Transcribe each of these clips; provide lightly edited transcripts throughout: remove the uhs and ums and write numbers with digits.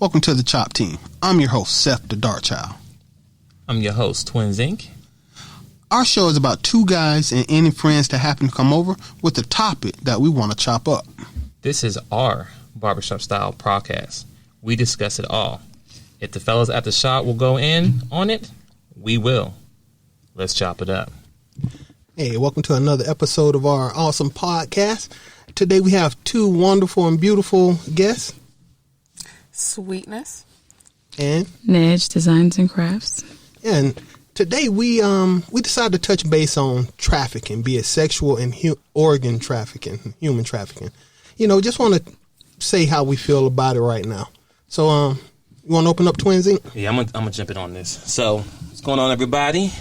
Welcome to the Chop Team. I'm your host, Seth the Dart Child. I'm your host, twinsinc. Our show is about two guys and any friends that happen to come over with a topic that we want to chop up. This is our barbershop style podcast. We discuss it all. If the fellas at the shop will go in on it, we will. Let's chop it up. Hey, welcome to another episode of our awesome podcast. Today we have two wonderful and beautiful guests. Sweetness. And Nedge Designs and Crafts. And today we decided to touch base on trafficking, be it sexual and organ trafficking, human trafficking. You know, just want to say how we feel about it right now. So, you want to open up, twinsinc? Yeah, I'm gonna jump in on this. So, what's going on, everybody?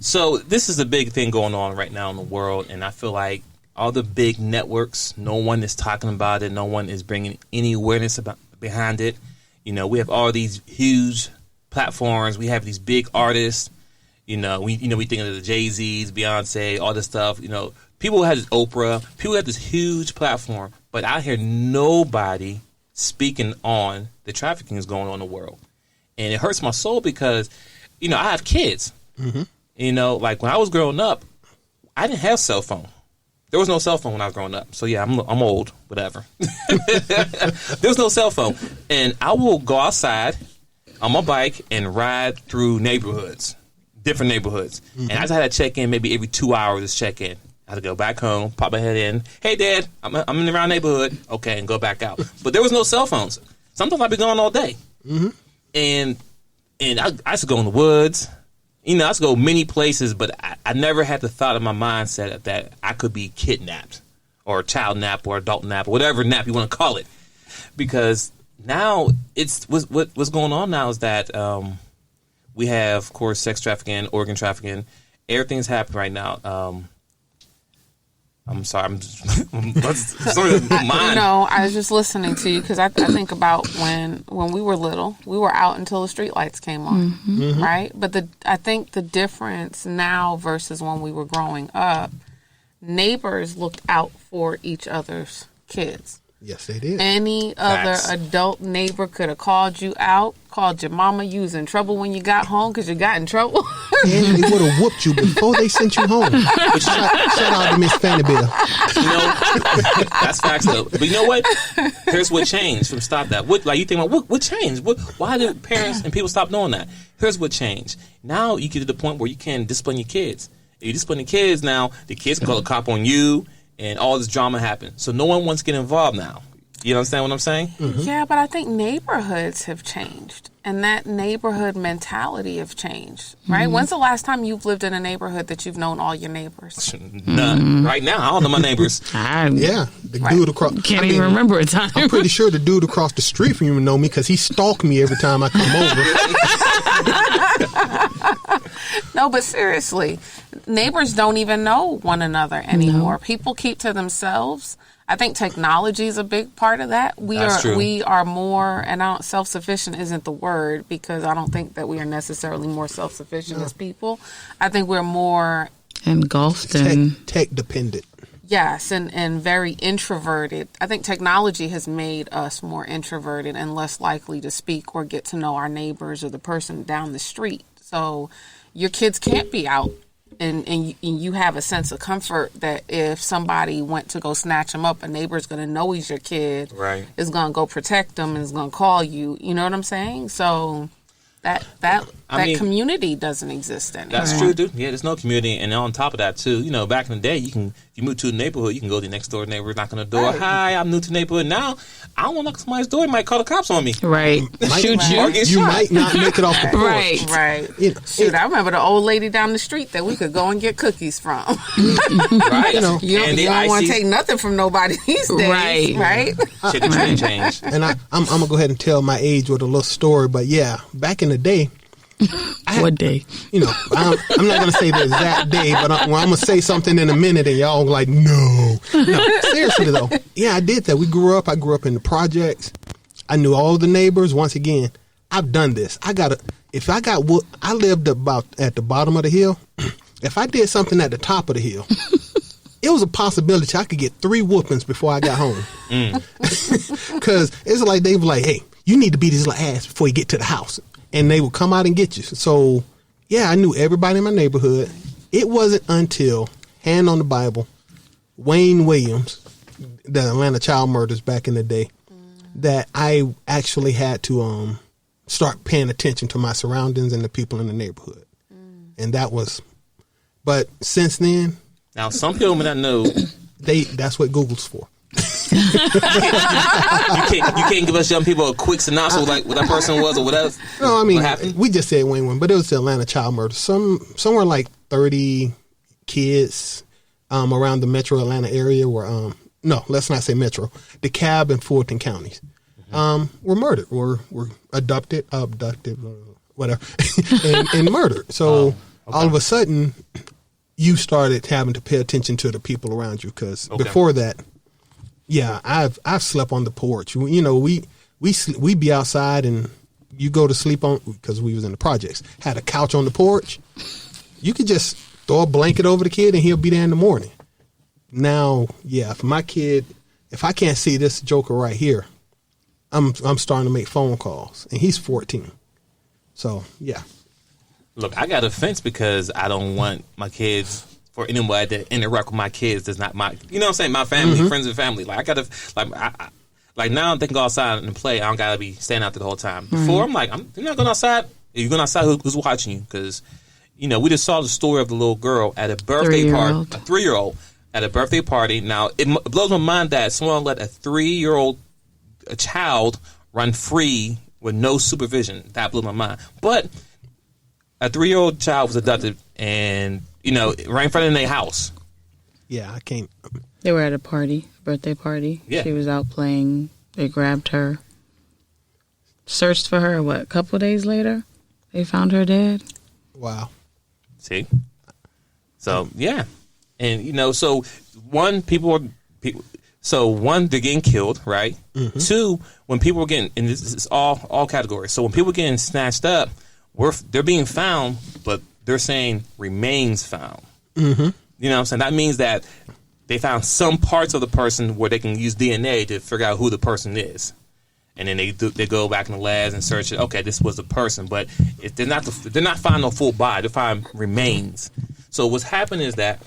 So, this is a big thing going on right now in the world, and I feel like all the big networks, no one is talking about it. No one is bringing any awareness behind it. You know, we have all these huge platforms. We have these big artists. We think of the Jay-Z's, Beyonce, all this stuff. You know, people have this Oprah. People have this huge platform, but I hear nobody speaking on the trafficking that's going on in the world, and it hurts my soul because, you know, I have kids. Mm-hmm. You know, like when I was growing up, I didn't have cell phone. There was no cell phone when I was growing up. So, yeah, I'm old, whatever. There was no cell phone. And I will go outside on my bike and ride through neighborhoods, different neighborhoods. Mm-hmm. And I just had to check in maybe every 2 hours to check in. I had to go back home, pop my head in. Hey, Dad, I'm in the round neighborhood. Okay, and go back out. But there was no cell phones. Sometimes I'd be gone all day. Mm-hmm. And I used to go in the woods. You know, I used to go many places, but I never had the thought in my mindset that I could be kidnapped or child nap or adult nap or whatever nap you want to call it. Because now what's going on now is that we have, of course, sex trafficking, organ trafficking. Everything's happening right now. I'm sorry. I was just listening to you because I think about when we were little, we were out until the street lights came on, mm-hmm. right? But I think the difference now versus when we were growing up, neighbors looked out for each other's kids. Yes, they did. Any other adult neighbor could have called you out, called your mama. You was in trouble when you got home because you got in trouble. And they would have whooped you before they sent you home. Shout out to Miss Fanny Bill. You know, that's facts though. But you know what? Here's what changed from stop that. You think about what changed? Why did parents and people stop doing that? Here's what changed. Now you get to the point where you can discipline your kids. If you discipline the kids now, the kids can call a cop on you. And all this drama happened. So no one wants to get involved now. You understand what I'm saying? Mm-hmm. Yeah, but I think neighborhoods have changed. And that neighborhood mentality have changed, right? Mm-hmm. When's the last time you've lived in a neighborhood that you've known all your neighbors? None. Mm-hmm. Right now, I don't know my neighbors. Dude across... Can't even remember a time. I'm pretty sure the dude across the street from you know me because he stalked me every time I come over. No, but seriously, neighbors don't even know one another anymore. No. People keep to themselves. I think technology is a big part of that. We are more, and self-sufficient isn't the word because I don't think that we are necessarily more self-sufficient as people. I think we're more engulfed and tech dependent. Yes, and very introverted. I think technology has made us more introverted and less likely to speak or get to know our neighbors or the person down the street. So your kids can't be out. And you have a sense of comfort that if somebody went to go snatch them up, a neighbor's going to know he's your kid, right? Is going to go protect them and is going to call you. You know what I'm saying? So that community doesn't exist anymore. That's true, dude. Yeah, there's no community, and on top of that, too, you know, back in the day, if you move to a neighborhood, you can go to the next door neighbor, knock on the door. Right. Hi, I'm new to the neighborhood. Now, I don't want to knock on somebody's door. They might call the cops on me. Right. Shoot you. Or get you shot. might not make it off the porch. Right. You know, shoot, I remember the old lady down the street that we could go and get cookies from. Right. You don't want to take nothing from nobody these days. Right. Shit, the trend changed. And I'm going to go ahead and tell my age with a little story. But, yeah, back in the day, what day? You know, I'm not going to say the exact day, but I'm going to say something in a minute and y'all like, no. Seriously, though. Yeah, I did that. I grew up in the projects. I knew all the neighbors. Once again, I've done this. I lived about at the bottom of the hill. If I did something at the top of the hill, it was a possibility I could get 3 whoopings before I got home. Because it's like they were like, hey, you need to beat his ass before you get to the house. And they would come out and get you. So, yeah, I knew everybody in my neighborhood. It wasn't until, hand on the Bible, Wayne Williams, the Atlanta child murders back in the day, that I actually had to start paying attention to my surroundings and the people in the neighborhood. And that was, but since then. Now, some people may not know. That's what Google's for. You can't give us young people a quick synopsis of like what that person was or whatever. No, I mean, we just said Wayne, but it was the Atlanta child murder. Somewhere like 30 kids around the metro Atlanta area were, no, let's not say metro, DeKalb and Fulton counties were murdered, were abducted, whatever, and murdered. So all of a sudden, you started having to pay attention to the people around you because before that, yeah, I've slept on the porch. You know, we be outside and you go to sleep on, because we was in the projects, had a couch on the porch. You could just throw a blanket over the kid and he'll be there in the morning. Now, yeah, if I can't see this joker right here, I'm starting to make phone calls, and he's 14. So yeah. Look, I got a fence because I don't want my kids, for anybody to interact with my kids that's not my, you know what I'm saying, my family, friends and family. Like, I got to, like now they can go outside and play. I don't got to be staying out there the whole time. Before, I'm like, you're not going outside. If you're going outside, who's watching you? Because, you know, we just saw the story of the little girl at a birthday party, a 3-year-old at a birthday party. Now, it blows my mind that someone let a 3-year-old child run free with no supervision. That blew my mind. But a 3-year-old child was abducted and, you know, right in front of their house. Yeah, I can't. They were at a party, birthday party. Yeah. She was out playing. They grabbed her, searched for her. A couple days later, they found her dead. Wow. See? So, yeah. And, you know, so one, they're getting killed, right? Mm-hmm. 2, when people are getting, and this is all categories. So when people are getting snatched up, they're being found, but they're saying remains found. Mm-hmm. You know what I'm saying? That means that they found some parts of the person where they can use DNA to figure out who the person is. And then they go back in the labs and search it. Okay, this was the person, but they're not finding a full body. They're finding remains. So what's happened is that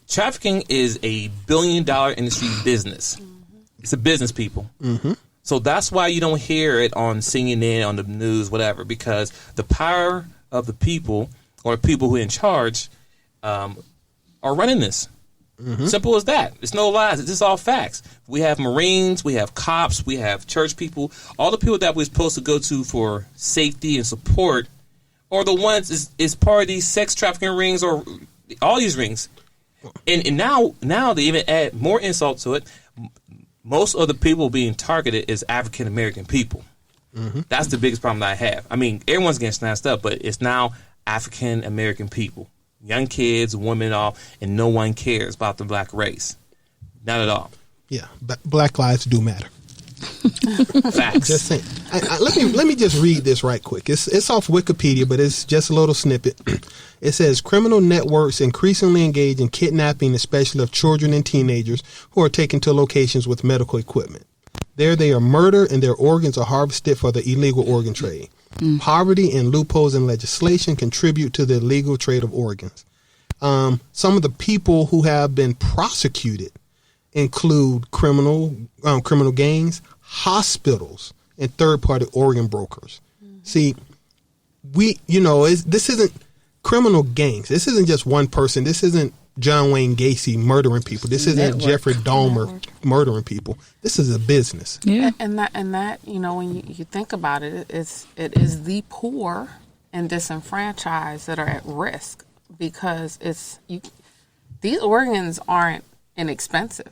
trafficking is a billion-dollar industry business. Mm-hmm. It's a business, people. Mm-hmm. So that's why you don't hear it on CNN, on the news, whatever, because the power of the people or people who are in charge are running this. Mm-hmm. Simple as that. It's no lies. It's just all facts. We have Marines, we have cops, we have church people. All the people that we're supposed to go to for safety and support are the ones is part of these sex trafficking rings or all these rings. And now they even add more insult to it. Most of the people being targeted is African American people. Mm-hmm. That's the biggest problem that I have. I mean, everyone's getting snatched up, but it's now African American people. Young kids, women, all, and no one cares about the black race. Not at all. Yeah, black lives do matter. Facts. Just saying. Let me just read this right quick. It's off Wikipedia, but it's just a little snippet. It says criminal networks increasingly engage in kidnapping, especially of children and teenagers who are taken to locations with medical equipment. There they are murdered and their organs are harvested for the illegal organ trade. Poverty and loopholes in legislation contribute to the illegal trade of organs. Some of the people who have been prosecuted include criminal gangs, hospitals, and third-party organ brokers. See, this isn't criminal gangs. This isn't just one person. This isn't John Wayne Gacy murdering people. This isn't Jeffrey Dahmer murdering people. This is a business. Yeah, and that when you think about it, it is the poor and disenfranchised that are at risk because these organs aren't inexpensive.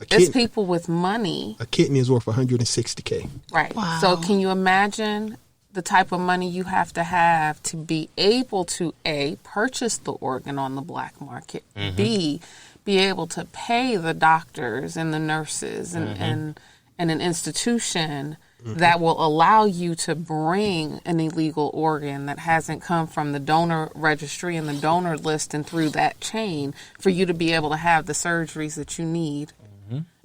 It's people with money. A kidney is worth $160K. Right. Wow. So can you imagine the type of money you have to be able to A, purchase the organ on the black market, mm-hmm. B, be able to pay the doctors and the nurses and an institution that will allow you to bring an illegal organ that hasn't come from the donor registry and the donor list and through that chain for you to be able to have the surgeries that you need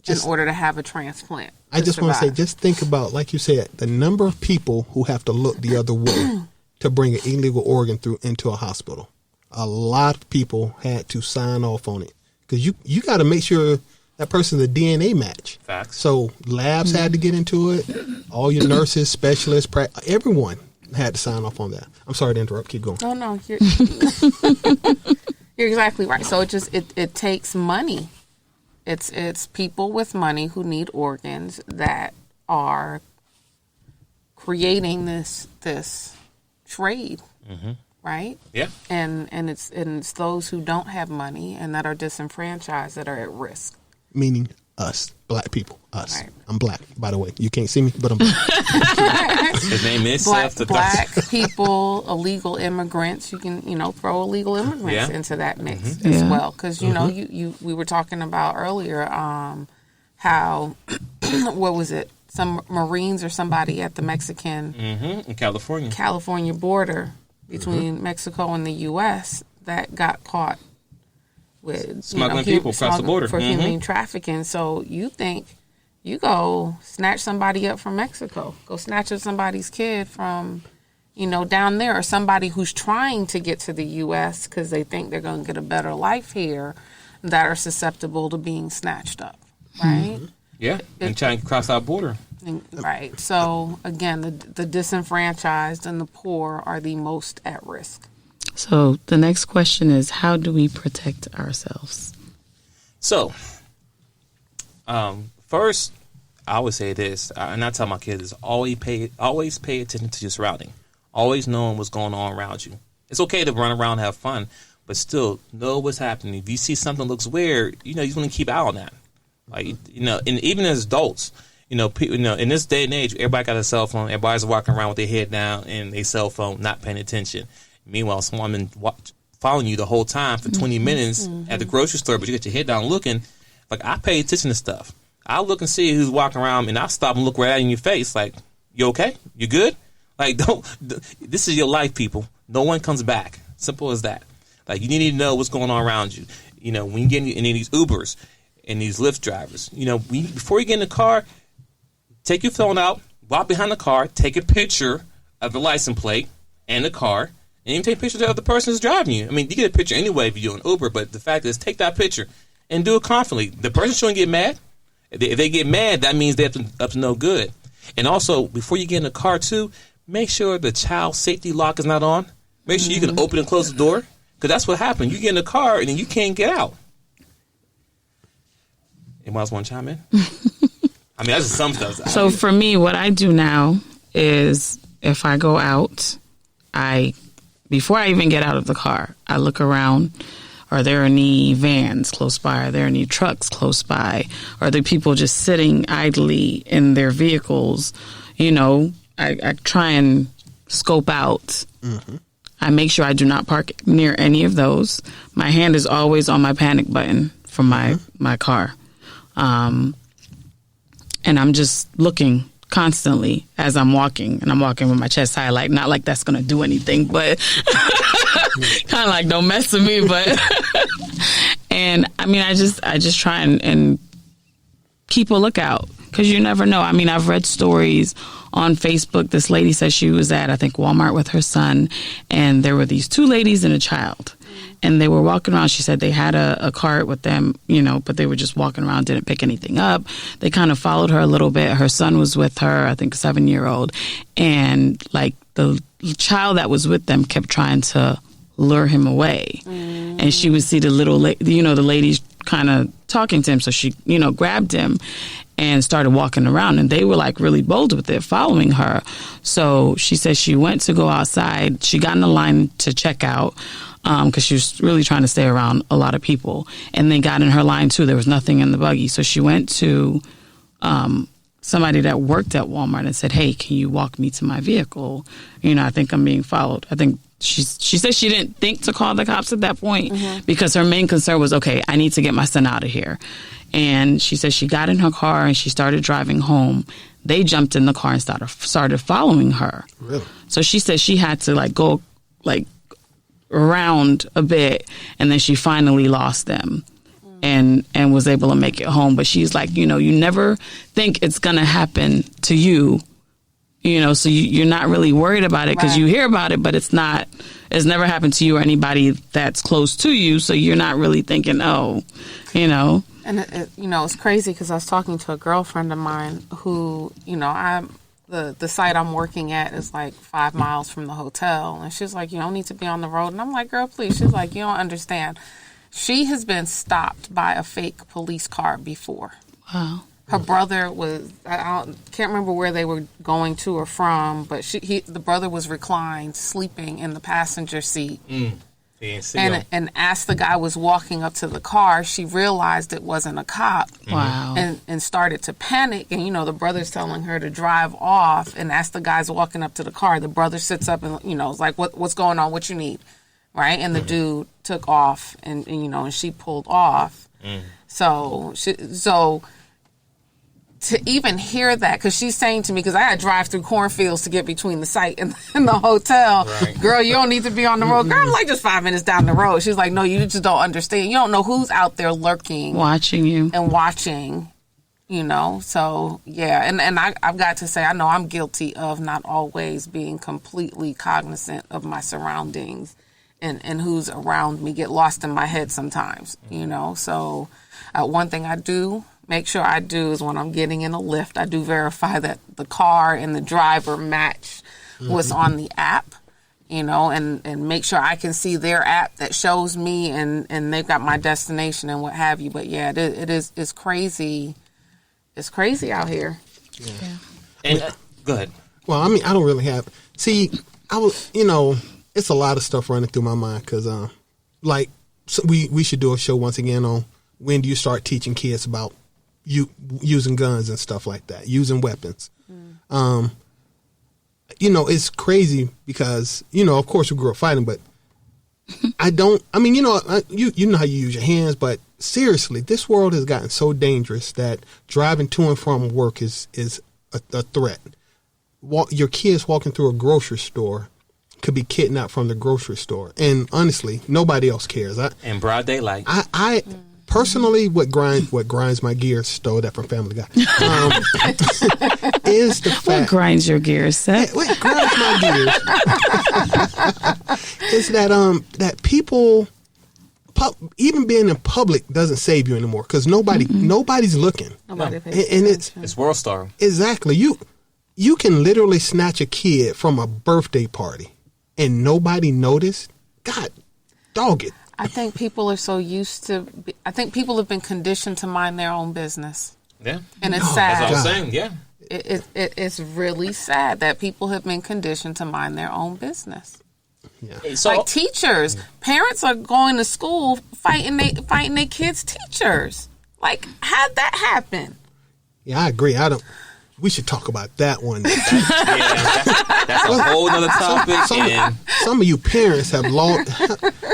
in order to have a transplant. I just want to say, just think about, like you said, the number of people who have to look the other way to bring an illegal organ into a hospital. A lot of people had to sign off on it because you got to make sure that person's a DNA match. Facts. So labs had to get into it. All your nurses, specialists, everyone had to sign off on that. I'm sorry to interrupt. Keep going. Oh no, you're exactly right. So it takes money. It's people with money who need organs that are creating this trade, right? Yeah. And it's those who don't have money and that are disenfranchised that are at risk. Meaning us, black people, us. Right. I'm black, by the way. You can't see me, but I'm black. His name is black people, illegal immigrants. You can throw illegal immigrants into that mix as well, because we were talking about earlier how what was it? Some Marines or somebody at the Mexican in California border between Mexico and the U.S. that got caught with smuggling people across the border for human trafficking. So you think you go snatch somebody up from Mexico, go snatch up somebody's kid from, down there, or somebody who's trying to get to the U.S. because they think they're going to get a better life here, that are susceptible to being snatched up, right? Yeah, and trying to cross our border. Right. So again, the disenfranchised and the poor are the most at risk. So the next question is, how do we protect ourselves? So, first, I would say this, and I tell my kids, always pay attention to your surrounding. Always knowing what's going on around you. It's okay to run around and have fun, but still know what's happening. If you see something looks weird, you want to keep an eye on that. Like, and even as adults, people, in this day and age, everybody got a cell phone. Everybody's walking around with their head down and their cell phone, not paying attention. Meanwhile, someone following you the whole time for 20 minutes at the grocery store, but you got your head down looking. Like, I pay attention to stuff. I look and see who's walking around, and I stop and look right in your face. Like, you okay? You good? Like, this is your life, people. No one comes back. Simple as that. Like, you need to know what's going on around you. When you get in any of these Ubers and these Lyft drivers, before you get in the car, take your phone out, walk behind the car, take a picture of the license plate and the car, and even take pictures of the person who's driving you. I mean, you get a picture anyway if you do an Uber, but the fact is, take that picture and do it confidently. The person shouldn't get mad. If they get mad, that means they're up to no good. And also, before you get in the car, too, make sure the child safety lock is not on. Make sure you can open and close the door, because that's what happened. You get in the car, and then you can't get out. Anyone else want to chime in? I mean, that's just some stuff. So for me, what I do now is if I go out, before I even get out of the car, I look around. Are there any vans close by? Are there any trucks close by? Are there people just sitting idly in their vehicles? I try and scope out. I make sure I do not park near any of those. My hand is always on my panic button for my car. And I'm just looking constantly as I'm walking, and I'm walking with my chest high, like, not like that's going to do anything, but kind of like, don't mess with me. But, and I mean, I just try and keep a lookout, because you never know. I mean, I've read stories on Facebook. This lady said she was at, I think, Walmart with her son, and there were these two ladies and a child. And they were walking around. She said they had a cart with them, but they were just walking around, didn't pick anything up. They kind of followed her a little bit. Her son was with her, I think a 7-year-old. And like the child that was with them kept trying to lure him away. And she would see the little, the ladies kind of talking to him. So she, grabbed him and started walking around. And they were like really bold with it, following her. So she said she went to go outside. She got in the line to check out, because she was really trying to stay around a lot of people. And they got in her line, too. There was nothing in the buggy. So she went to somebody that worked at Walmart and said, hey, can you walk me to my vehicle? I think I'm being followed. I think she said she didn't think to call the cops at that point, because her main concern was, okay, I need to get my son out of here. And she said she got in her car and she started driving home. They jumped in the car and started following her. Really? So she said she had to go around a bit, and then she finally lost them. and was able to make it home. But she's like, you never think it's going to happen to you, so you're not really worried about it because you hear about it, but it's never happened to you or anybody that's close to you. So you're not really thinking, And it's crazy because I was talking to a girlfriend of mine who, the site I'm working at is like 5 miles from the hotel. And she's like, you don't need to be on the road. And I'm like, girl, please. She's like, you don't understand. She has been stopped by a fake police car before. Wow. Her brother was, I can't remember where they were going to or from, but the brother was reclined, sleeping in the passenger seat. And as the guy was walking up to the car, she realized it wasn't a cop. Wow. And started to panic. And, the brother's telling her to drive off. And as the guy's walking up to the car, the brother sits up and, is like, what's going on? What you need? Right? And the dude took off and and she pulled off. So to even hear that, because she's saying to me, because I had to drive through cornfields to get between the site and the hotel. Right. Girl, you don't need to be on the road. Girl, I'm like just 5 minutes down the road. She's like, no, you just don't understand. You don't know who's out there lurking. Watching you. And watching, So, yeah. And I've got to say, I know I'm guilty of not always being completely cognizant of my surroundings and who's around me, get lost in my head sometimes, So one thing I do make sure I do is when I'm getting in a lift, I do verify that the car and the driver match what's on the app, and make sure I can see their app that shows me and they've got my destination and what have you. But yeah, it's crazy. It's crazy out here. Yeah. And go ahead. Well, I don't really have. See, it's a lot of stuff running through my mind because, we should do a show once again on when do you start teaching kids about using guns and stuff like that, using weapons. It's crazy because, of course we grew up fighting, but you know how you use your hands, but seriously, this world has gotten so dangerous that driving to and from work is a threat. Your kids walking through a grocery store could be kidnapped from the grocery store. And honestly, nobody else cares. In broad daylight. Personally, what grinds my gears, stole that from Family Guy, is the fact. What grinds your gears, Seth? What grinds my gears is that people, even being in public doesn't save you anymore because nobody's looking. Nobody pays and attention. It's World Star. Exactly. You can literally snatch a kid from a birthday party and nobody noticed. God, dog it. I think people are so used to. I think people have been conditioned to mind their own business. Yeah, and it's sad. That's what I'm saying. Yeah, it's really sad that people have been conditioned to mind their own business. Yeah. So, like teachers, parents are going to school fighting their kids' teachers. Like, how'd that happen? Yeah, I agree. We should talk about that one. That's a whole other topic. Some of you parents have lost.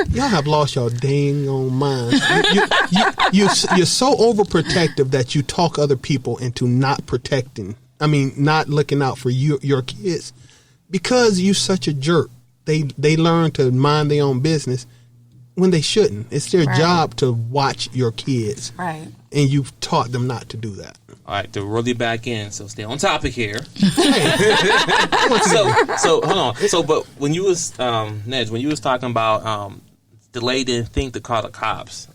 Y'all have lost your dang on mind. You're so overprotective that you talk other people into not protecting. Not looking out for your kids because you're such a jerk. They learn to mind their own business when they shouldn't. It's their job to watch your kids. Right. And you've taught them not to do that. All right, to roll you back in, so stay on topic here. So hold on. So, but when you was Nedge, when you was talking about the lady didn't think to call the cops,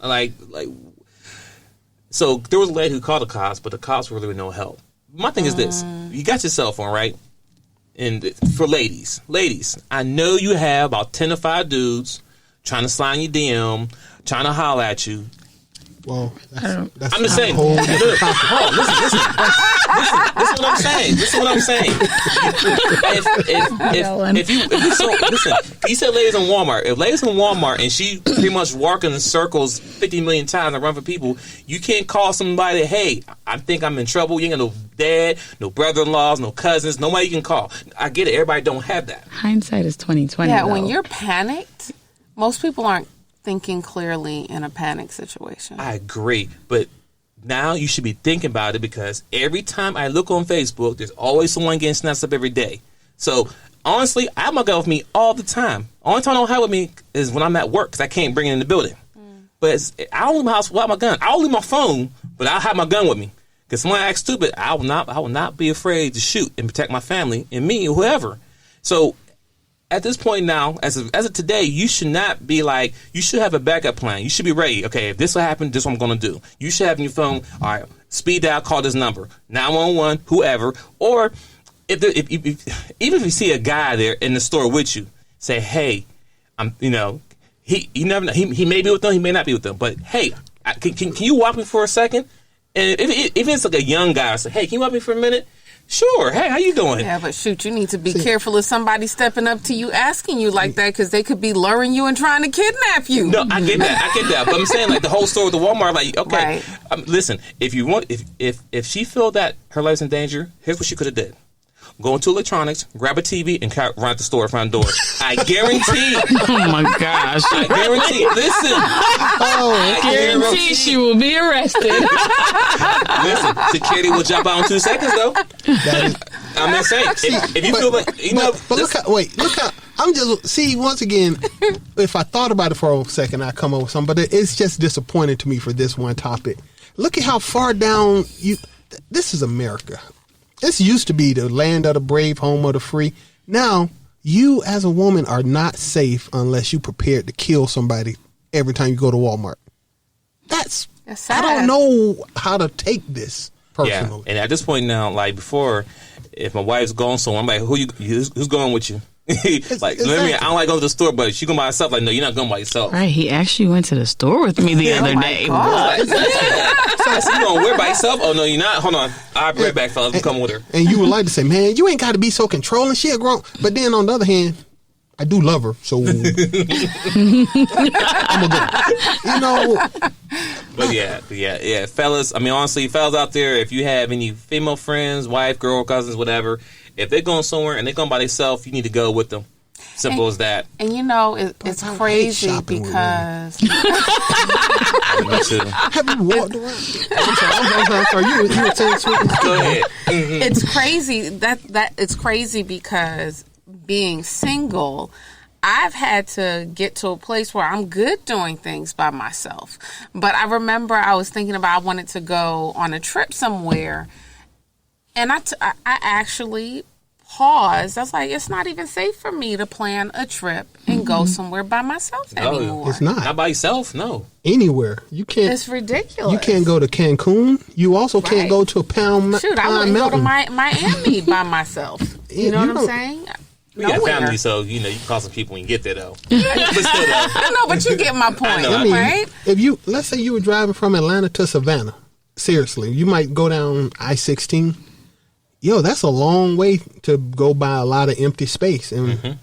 so there was a lady who called the cops, but the cops were really with no help. My thing is this: you got your cell phone, right? And for ladies, I know you have about 10 to 5 dudes trying to slide your DM, trying to holler at you. Well, I'm just saying. Look, listen. This is what I'm saying. If you said ladies in Walmart. If ladies in Walmart and she pretty much walking in circles 50 million times and run for people, you can't call somebody. Hey, I think I'm in trouble. You ain't got no dad, no brother-in-laws, no cousins. Nobody you can call. I get it. Everybody don't have that. Hindsight is 20/20. Yeah, when you're panicked, most people aren't thinking clearly in a panic situation. I agree, but now you should be thinking about it because every time I look on Facebook, there's always someone getting snatched up every day. So honestly, I have my gun with me all the time. Only time I don't have with me is when I'm at work because I can't bring it in the building. But I don't leave my house without my gun. I'll leave my phone, but I'll have my gun with me. Because someone acts stupid, I will not be afraid to shoot and protect my family and me or whoever. So at this point now, as of today, you should not be like, you should have a backup plan. You should be ready. Okay, if this will happen, this is what I'm going to do. You should have in your phone, all right, speed dial, call this number, 911, whoever. Or even if you see a guy there in the store with you, say, hey, you never know. He may be with them, he may not be with them. But hey, can you walk me for a second? And if it's like a young guy, I say, hey, can you walk me for a minute? Sure. Hey, how you doing? Yeah, but shoot, you need to be careful of somebody stepping up to you asking you like that, because they could be luring you and trying to kidnap you. No, I get that. But I'm saying, like, the whole story with the Walmart, like, okay, right. Listen, if you want, if she felt that her life's in danger, here's what she could have did. Go into electronics, grab a TV, and run out the store front door. I guarantee. Oh my gosh! I guarantee. Listen. I guarantee she will be arrested. Listen, security will jump out in 2 seconds, though. I'm just saying. If you feel like but look how I'm just once again. If I thought about it for a second, I come up with something. But it's just disappointing to me for this one topic. Look at how far down you. This is America. This used to be the land of the brave, home of the free. Now, you as a woman are not safe unless you're prepared to kill somebody every time you go to Walmart. That's sad. I don't know how to take this personally. Yeah, and at this point now, like before, if my wife's going somewhere, I'm like, who's going with you? Like, I don't like going to the store, but she going by herself. Like, no, you're not going by yourself. Right, he actually went to the store with me the other day. What? So you going where by yourself? Oh, no, you're not. Hold on. I'll be right back, fellas. I'm coming with her. And you would like to say, man, you ain't got to be so controlling. She a grown. But then on the other hand, I do love her, so I'm a good. But yeah, fellas. I mean, honestly, fellas out there, if you have any female friends, wife, girl, cousins, whatever, if they're going somewhere and they're going by themselves, you need to go with them. Simple as that. And it's crazy because me too. Have you walked around? I'm sorry. You were saying something. Go ahead. Mm-hmm. It's crazy that it's crazy because being single, I've had to get to a place where I'm good doing things by myself. But I remember I was thinking about I wanted to go on a trip somewhere, and I actually paused. I was like, it's not even safe for me to plan a trip and go somewhere by myself anymore. It's not by yourself. No, anywhere you can't. It's ridiculous. You can't go to Cancun. You also can't go to Pound Mountain. Shoot, I wouldn't go to Miami by myself. You know what I'm saying? We got family, so you can call some people when you get there, though. But still, though. I know, but you get my point, right? If let's say you were driving from Atlanta to Savannah, seriously, you might go down I-16. Yo, that's a long way to go by a lot of empty space, and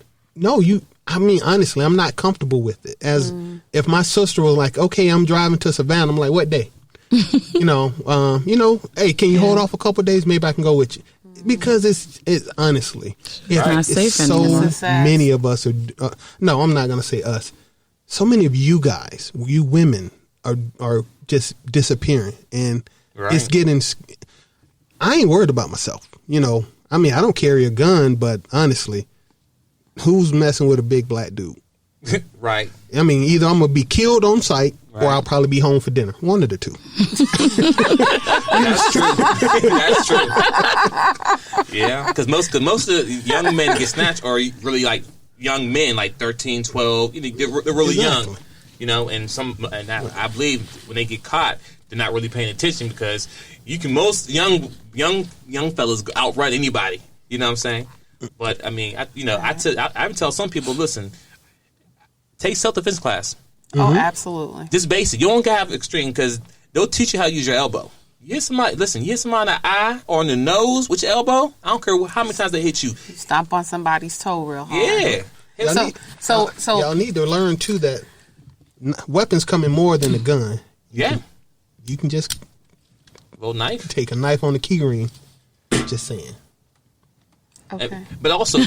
honestly, I'm not comfortable with it. As if my sister was like, "Okay, I'm driving to Savannah," I'm like, "What day?" Hey, can you hold off a couple of days? Maybe I can go with you. Because it's honestly, not safe so many of us are. No, I'm not going to say us. So many of you guys, you women, are just disappearing, and it's getting. I ain't worried about myself. I don't carry a gun, but honestly, who's messing with a big black dude? Right. I mean, either I'm gonna be killed on sight, or I'll probably be home for dinner. One of the two. That's true. Yeah, because most of the young men get snatched are really like young men, like 13, 12. They're really young. And I believe when they get caught, they're not really paying attention because most young fellas outrun anybody. You know what I'm saying? But I mean, I tell some people, listen. Take self-defense class. Oh, absolutely. Just basic. You don't have extreme because they'll teach you how to use your elbow. You hit somebody in the eye or in the nose with your elbow. I don't care how many times they hit you. Stomp on somebody's toe real hard. Yeah. So y'all need to learn too that weapons come in more than a gun. Yeah. You can just knife. Take a knife on the key ring. Just saying. Okay. But also, I'm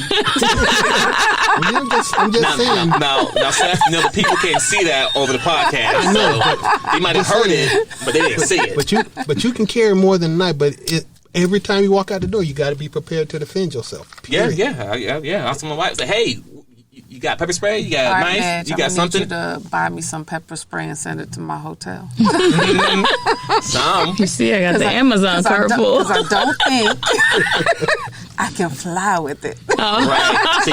just saying. Now, Seth, the people can't see that over the podcast. I know, so they might have heard it, but they didn't see it. But you can carry more than a knife. But every time you walk out the door, you got to be prepared to defend yourself. Period. Yeah. I asked my wife, say, "Hey, You got pepper spray? You got All right, knife? Madge, You got I'm something? Need you to buy me some pepper spray and send it to my hotel. Some. You see, I got the Amazon cart full. Because I don't think I can fly with it. Right. So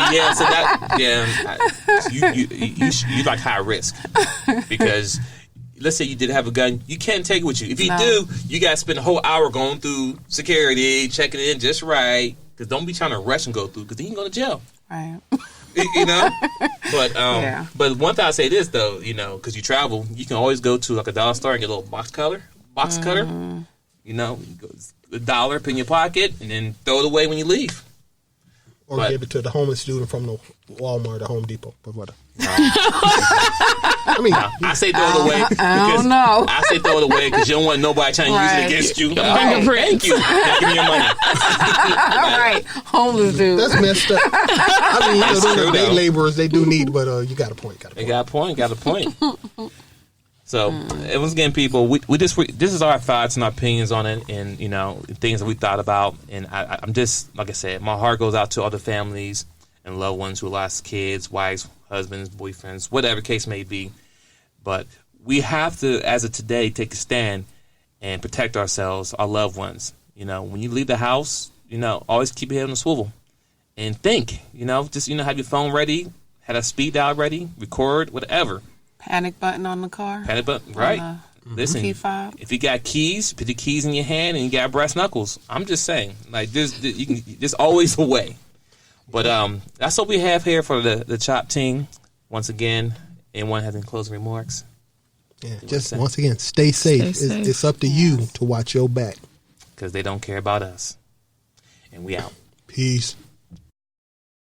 you like high risk because let's say you did have a gun, you can't take it with you. If you do, you got to spend a whole hour going through security, checking it in just right. Because don't be trying to rush and go through, because then you can go to jail. Right. You know, but one thing I say this though, you know, because you travel, you can always go to like a dollar store and get a little box cutter. You know, you go $1, put in your pocket, and then throw it away when you leave. Or give it to the homeless student from the Walmart or Home Depot. But whatever. I mean, I say throw it away. I don't know. I say throw it away because you don't want nobody trying to use it against you. Fingerprints. Thank you. Now give me your money. All right, homeless dude. That's messed up. I mean, That's true, they though. laborers, they do need, but you got a point. They got a point. So, once again, people, we this is our thoughts and our opinions on it, and you know, things that we thought about. And I'm just, like I said, my heart goes out to other families and loved ones who lost kids, wives, husbands, boyfriends, whatever case may be. But we have to, as of today, take a stand and protect ourselves, our loved ones. You know, when you leave the house, you know, always keep your head on the swivel and think. You know, just have your phone ready, have a speed dial ready, record, whatever. Panic button on the car. Panic button, right? Listen, P5. if you got keys, put the keys in your hand, and you got brass knuckles. I'm just saying, like there's always a way. But that's what we have here for the Dachop team. Once again, anyone has any closing remarks? Yeah, just once again, stay safe. It's up to you to watch your back. Because they don't care about us. And we out. Peace.